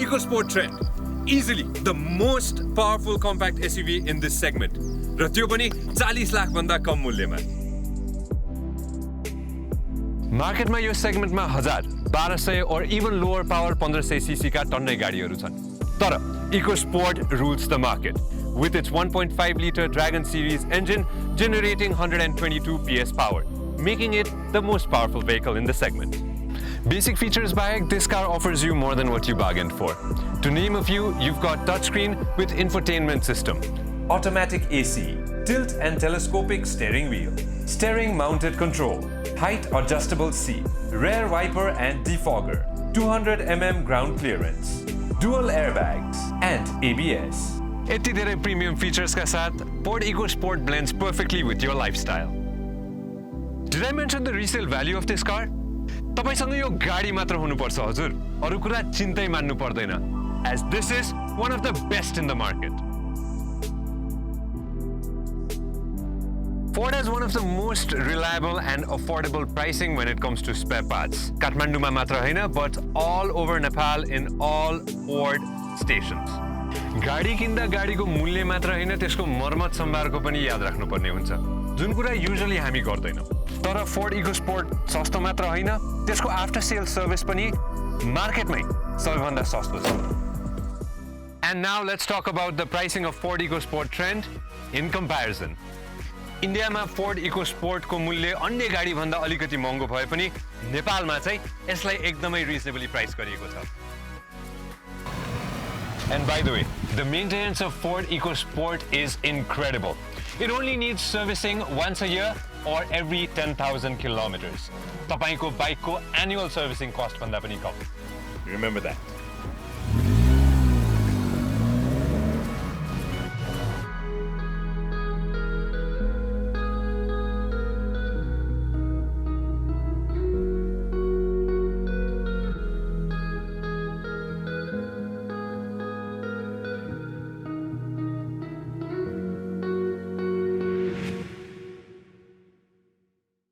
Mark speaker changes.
Speaker 1: Ecosport trend. Easily the most powerful compact SUV in this segment. र त्यो पनि 40 लाख भन्दा कम मूल्यमा. मार्केटमा यो सेगमेन्टमा 1000, 1200 or even lower power 1500 cc का टन्नै गाडीहरू छन्. तर Ecosport rules the market with its 1.5 liter Dragon series engine generating 122 PS power, making it the most powerful vehicle in the segment. Basic features by this car offers you more than what you bargained for. To name a few, you've got touchscreen with infotainment system, automatic AC, tilt and telescopic steering wheel, steering mounted control, height adjustable seat, rear wiper and defogger, 200 mm ground clearance, dual airbags and ABS. यति धेरै premium features का साथ Ford Ecosport blends perfectly with your lifestyle. Did I mention the resale value of this car? तपाईसँग यो गाडी मात्र हुनुपर्छ हजुर, अरु कुरा चिन्तै मान्नु पर्दैन, as this is one of the best in the market. Ford has one of the most reliable and affordable pricing when it comes to spare parts. Kathmanduma matra haina, but all over Nepal in all Ford stations. गाडी किन्दा गाडीको मूल्य मात्र हैन, त्यसको मर्मत सम्भारको पनि याद राख्नुपर्ने हुन्छ, जुन कुरा युजुअली हामी गर्दैनौं. तर Ford Ecosport सस्तो मात्र हैन, त्यसको आफ्टर सेल सर्भिस पनि मार्केटमै सबैभन्दा सस्तो छ. And now let's talk about the pricing of Ford Ecosport trend in comparison. इन्डियामा Ford Ecosport को मूल्य अन्य गाडी भन्दा अलिकति महँगो भए पनि नेपालमा चाहिँ यसलाई एकदमै रिजनेबली प्राइस गरिएको छ. And by the way, the maintenance of Ford Ecosport is incredible. It only needs servicing once a year or every 10,000 kilometers. तपाईको बाइकको annual servicing cost भन्दा पनि कम. Remember that.